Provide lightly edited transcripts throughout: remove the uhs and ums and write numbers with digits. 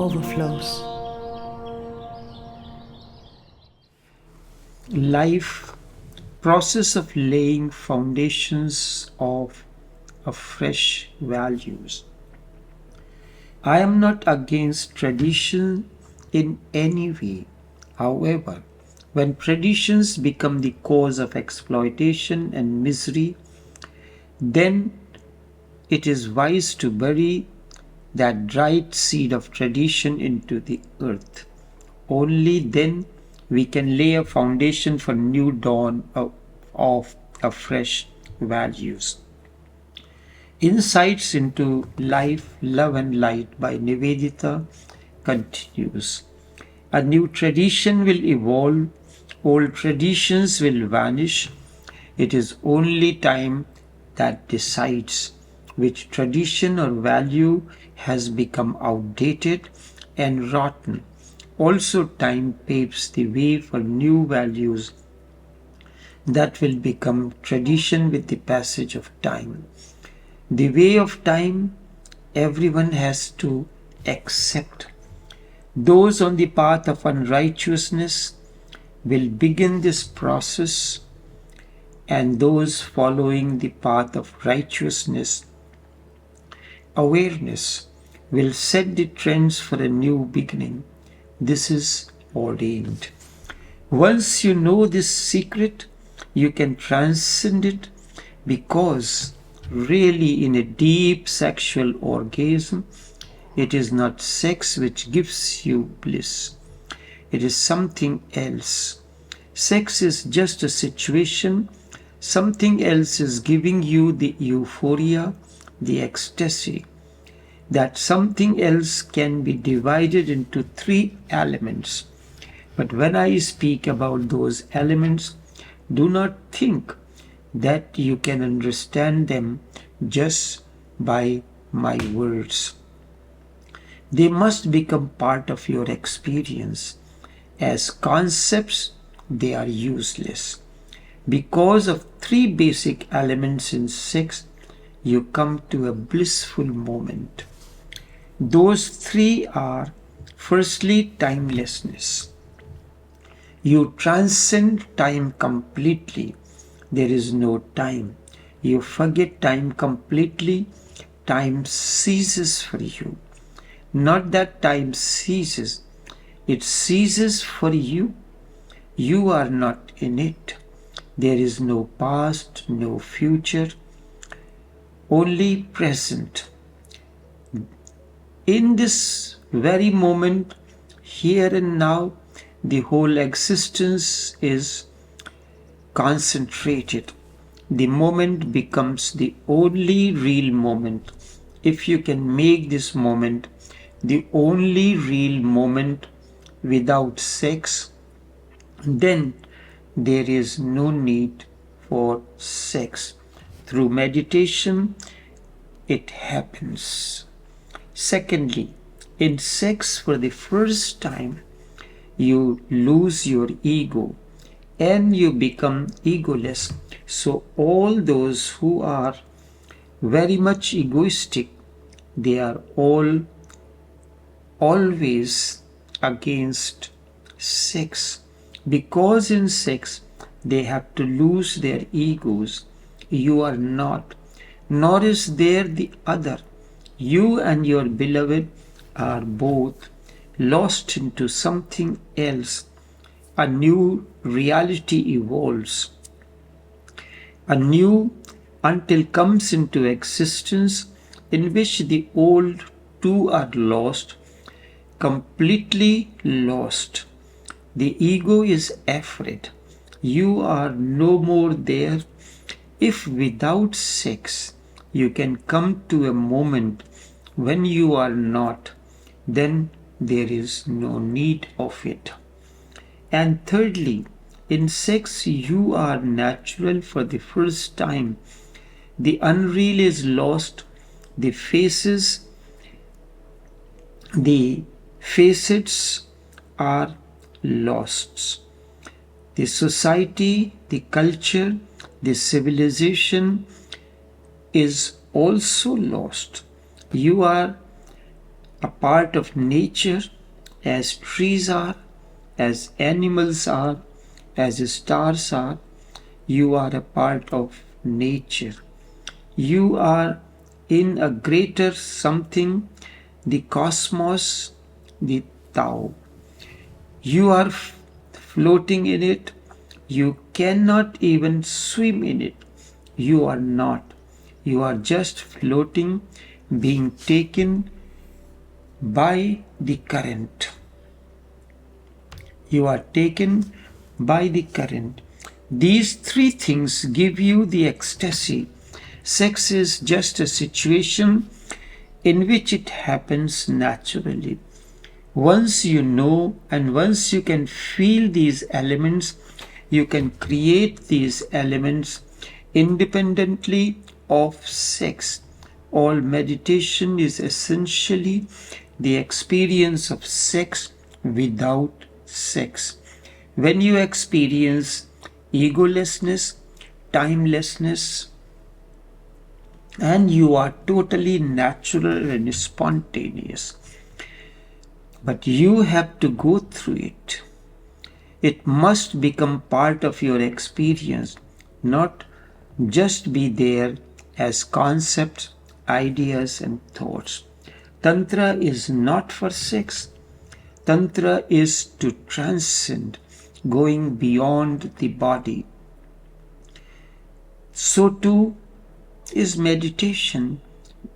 Overflows. Life process of laying foundations of fresh values. I am not against tradition in any way. However, when traditions become the cause of exploitation and misery, then it is wise to bury that dried seed of tradition into the earth. Only then we can lay a foundation for new dawn of fresh values. Insights into Life, Love and Light by Nivedita continues. A new tradition will evolve, old traditions will vanish. It is only time that decides which tradition or value has become outdated and rotten. Also, time paves the way for new values that will become tradition with the passage of time. The way of time, everyone has to accept. Those on the path of unrighteousness will begin this process, and those following the path of righteousness, awareness, will set the trends for a new beginning. This is ordained. Once you know this secret, you can transcend it, because really in a deep sexual orgasm, it is not sex which gives you bliss. It is something else. Sex is just a situation. Something else is giving you the euphoria, the ecstasy. That something else can be divided into 3 elements. But when I speak about those elements, do not think that you can understand them just by my words. They must become part of your experience. As concepts, they are useless. Because of 3 basic elements in sex, you come to a blissful moment. Those 3 are, firstly, timelessness. You transcend time completely. There is no time. You forget time completely. Time ceases for you. Not that time ceases. It ceases for you. You are not in it. There is no past, no future, only present. In this very moment, here and now, the whole existence is concentrated. The moment becomes the only real moment. If you can make this moment the only real moment without sex, then there is no need for sex. Through meditation, it happens. Secondly, in sex, for the first time, you lose your ego and you become egoless. So all those who are very much egoistic, they are always against sex, because in sex they have to lose their egos. You are not, nor is there the other. You and your beloved are both lost into something else. A new reality evolves. A new until comes into existence, in which the old two are lost, completely lost. The ego is afraid. You are no more there. If without sex you can come to a moment when you are not, then there is no need of it. And thirdly, in sex you are natural for the first time. The unreal is lost. The facets are lost. The society, the culture, the civilization is also lost. You are a part of nature as trees are, as animals are, as stars are. You are a part of nature. You are in a greater something, the cosmos, the Tao. You are floating in it. You cannot even swim in it. You are not. You are just floating, being taken by the current. You are taken by the current. These three things give you the ecstasy. Sex is just a situation in which it happens naturally. Once you know and once you can feel these elements, you can create these elements independently of sex. All meditation is essentially the experience of sex without sex. When you experience egolessness, timelessness, and you are totally natural and spontaneous. But you have to go through it. It must become part of your experience, not just be there as concepts, ideas, and thoughts. Tantra is not for sex. Tantra is to transcend, going beyond the body. So too is meditation,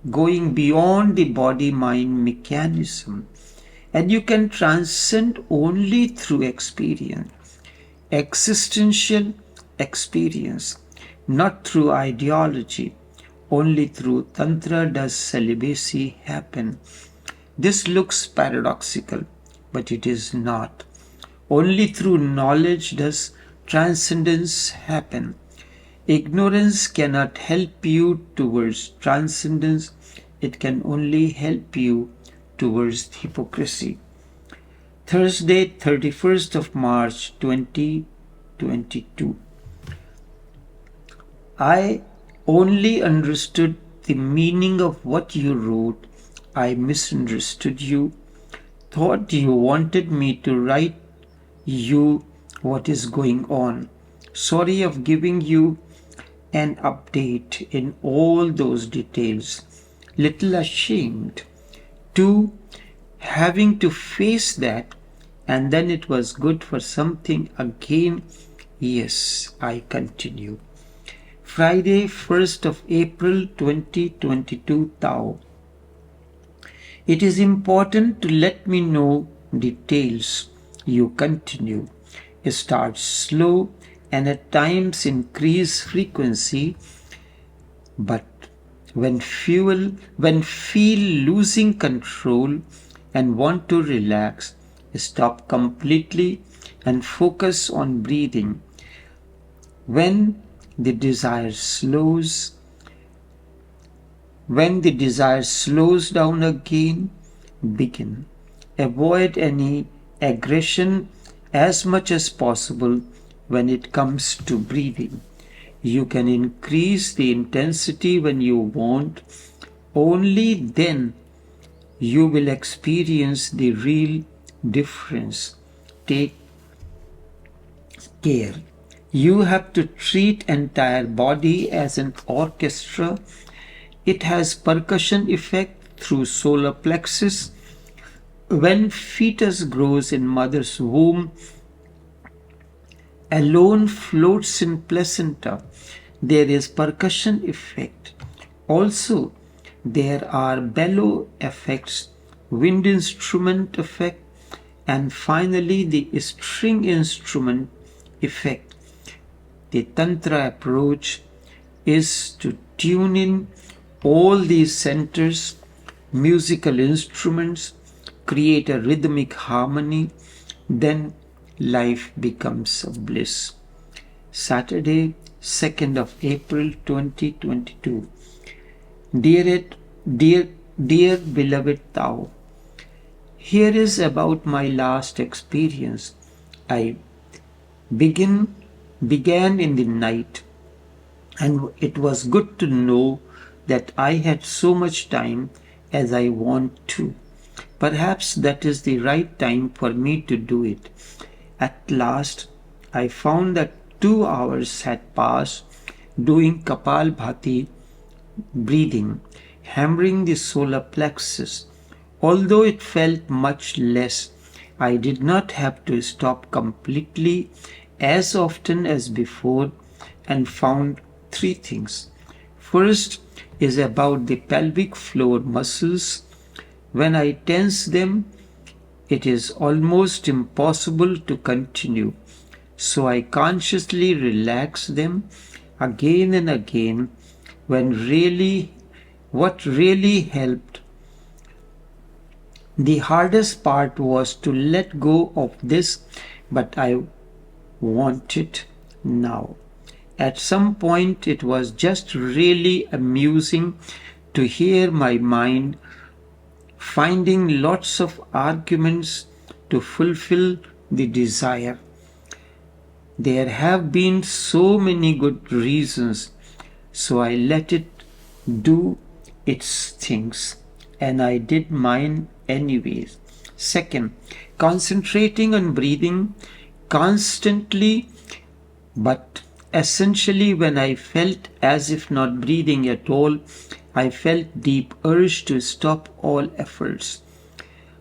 going beyond the body-mind mechanism. And you can transcend only through experience, existential experience, not through ideology. Only through Tantra does celibacy happen. This looks paradoxical, but it is not. Only through knowledge does transcendence happen. Ignorance cannot help you towards transcendence. It can only help you towards hypocrisy. Thursday, 31st of March 2022. I only understood the meaning of what you wrote. I misunderstood you. Thought you wanted me to write you what is going on. Sorry of giving you an update in all those details. Little ashamed. Too, having to face that, and then it was good for something again. Yes, I continue. Friday, 1st of April 2022, Tao. It is important to let me know details. You continue. Start slow and at times increase frequency, but when feel losing control and want to relax, stop completely and focus on breathing. When the desire slows down again, begin. Avoid any aggression as much as possible when it comes to breathing. You can increase the intensity when you want. Only then you will experience the real difference. Take care. You have to treat entire body as an orchestra. It has percussion effect through solar plexus. When fetus grows in mother's womb, alone floats in placenta, there is percussion effect. Also, there are bellow effects, wind instrument effect, and finally the string instrument effect. The Tantra approach is to tune in all these centers, musical instruments, create a rhythmic harmony, then life becomes a bliss. Saturday, 2nd of April 2022. Dear beloved Tao, here is about my last experience. I began in the night, and it was good to know that I had so much time as I want to. Perhaps that is the right time for me to do it. At last, I found that 2 hours had passed doing Kapalbhati breathing, hammering the solar plexus. Although it felt much less, I did not have to stop completely as often as before and found three things. First is about the pelvic floor muscles. When I tense them, it is almost impossible to continue. So I consciously relax them again and again. What really helped, the hardest part was to let go of this, but I want it now. At some point it was just really amusing to hear my mind finding lots of arguments to fulfill the desire. There have been so many good reasons, so I let it do its things, and I did mine anyways. Second, concentrating on breathing constantly, but essentially when I felt as if not breathing at all, I felt deep urge to stop all efforts.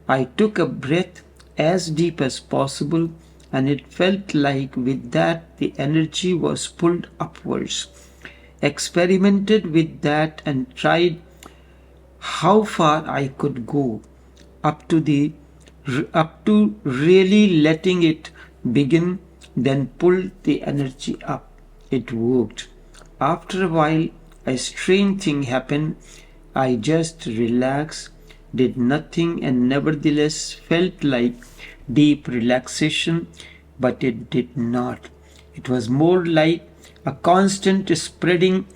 I took a breath as deep as possible, and it felt like with that the energy was pulled upwards. Experimented with that and tried how far I could go up to really letting it begin, then pulled the energy up. It worked. After a while, a strange thing happened. I just relaxed, did nothing, and nevertheless felt like deep relaxation, but it did not. It was more like a constant spreading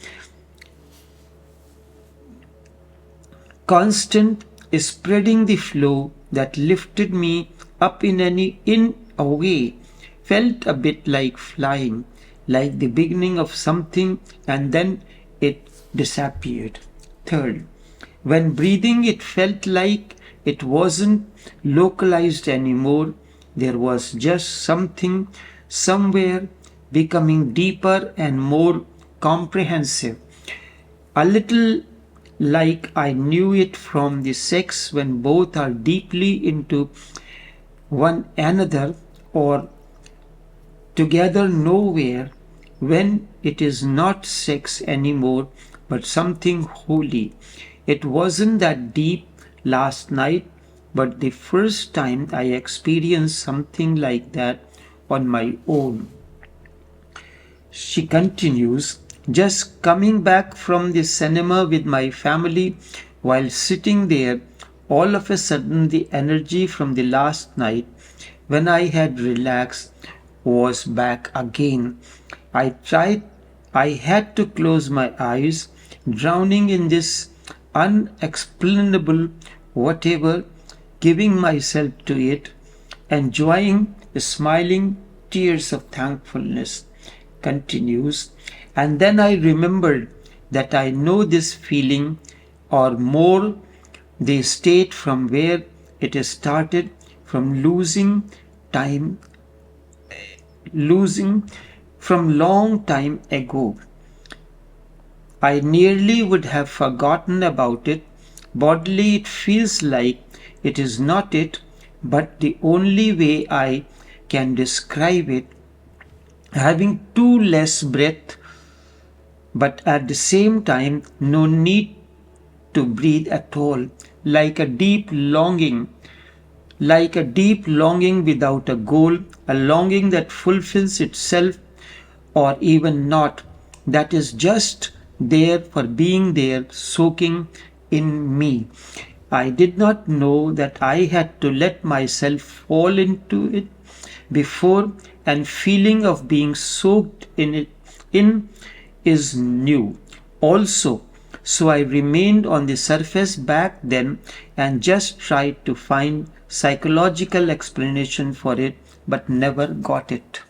the flow that lifted me up in a way, felt a bit like flying, like the beginning of something, and then it disappeared. Third, when breathing, it felt like it wasn't localized anymore. There was just something somewhere becoming deeper and more comprehensive. A little like I knew it from the sex when both are deeply into one another or together nowhere, when it is not sex anymore but something holy. It wasn't that deep last night, but the first time I experienced something like that on my own. She continues, just coming back from the cinema with my family, while sitting there, all of a sudden the energy from the last night when I had relaxed was back again. I had to close my eyes, drowning in this unexplainable whatever, giving myself to it, enjoying the smiling tears of thankfulness. Continues, and then I remembered that I know this feeling, or more, the state from where it started, from losing from long time ago. I nearly would have forgotten about it. Bodily it feels like it is not it, but the only way I can describe it, having too less breath, but at the same time no need to breathe at all, like a deep longing without a goal, a longing that fulfills itself or even not, that is just there for being there, soaking in me. I did not know that I had to let myself fall into it before, and feeling of being soaked in is new also. So I remained on the surface back then and just tried to find psychological explanation for it, but never got it.